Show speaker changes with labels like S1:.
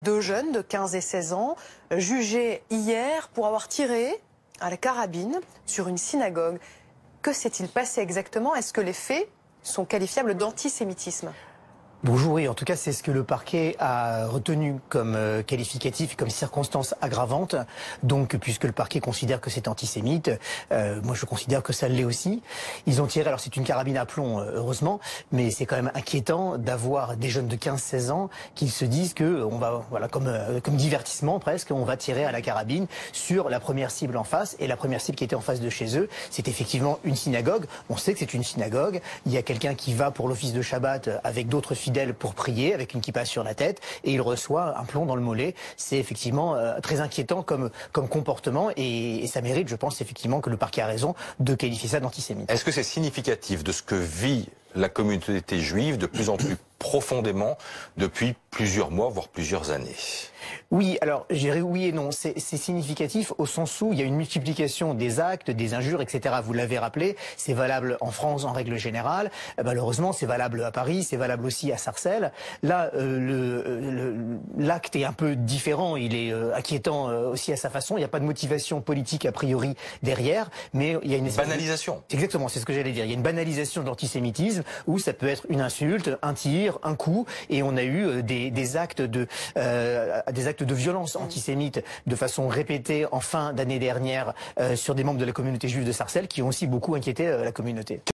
S1: Deux jeunes de 15 et 16 ans, jugés hier pour avoir tiré à la carabine sur une synagogue. Que s'est-il passé exactement? Est-ce que les faits sont qualifiables d'antisémitisme?
S2: Bonjour, oui, en tout cas, c'est ce que le parquet a retenu comme qualificatif, comme circonstance aggravante. Donc, puisque le parquet considère que c'est antisémite, moi je considère que ça l'est aussi. Ils ont tiré, alors c'est une carabine à plomb, heureusement, mais c'est quand même inquiétant d'avoir des jeunes de 15-16 ans qui se disent que on va, voilà, comme divertissement presque, on va tirer à la carabine sur la première cible en face. Et la première cible qui était en face de chez eux, c'est effectivement une synagogue. On sait que c'est une synagogue. Il y a quelqu'un qui va pour l'office de Shabbat avec d'autres fidèles pour prier, avec une kippa sur la tête, et il reçoit un plomb dans le mollet. C'est effectivement très inquiétant comme comportement, et ça mérite, je pense, effectivement, que le parquet a raison de qualifier ça d'antisémite.
S3: Est-ce que c'est significatif de ce que vit la communauté juive de plus en plus profondément depuis plusieurs mois, voire plusieurs années?
S2: Oui, alors je dirais oui et non. C'est significatif au sens où il y a une multiplication des actes, des injures, etc. Vous l'avez rappelé, c'est valable en France en règle générale. Malheureusement, c'est valable à Paris, c'est valable aussi à Sarcelles. Là, l'acte est un peu différent, il est inquiétant aussi à sa façon. Il n'y a pas de motivation politique a priori derrière, mais il y a une
S3: banalisation.
S2: Exactement, c'est ce que j'allais dire. Il y a une banalisation de l'antisémitisme où ça peut être une insulte, un tir, un coup, et on a eu des actes de violence antisémite de façon répétée en fin d'année dernière sur des membres de la communauté juive de Sarcelles qui ont aussi beaucoup inquiété la communauté.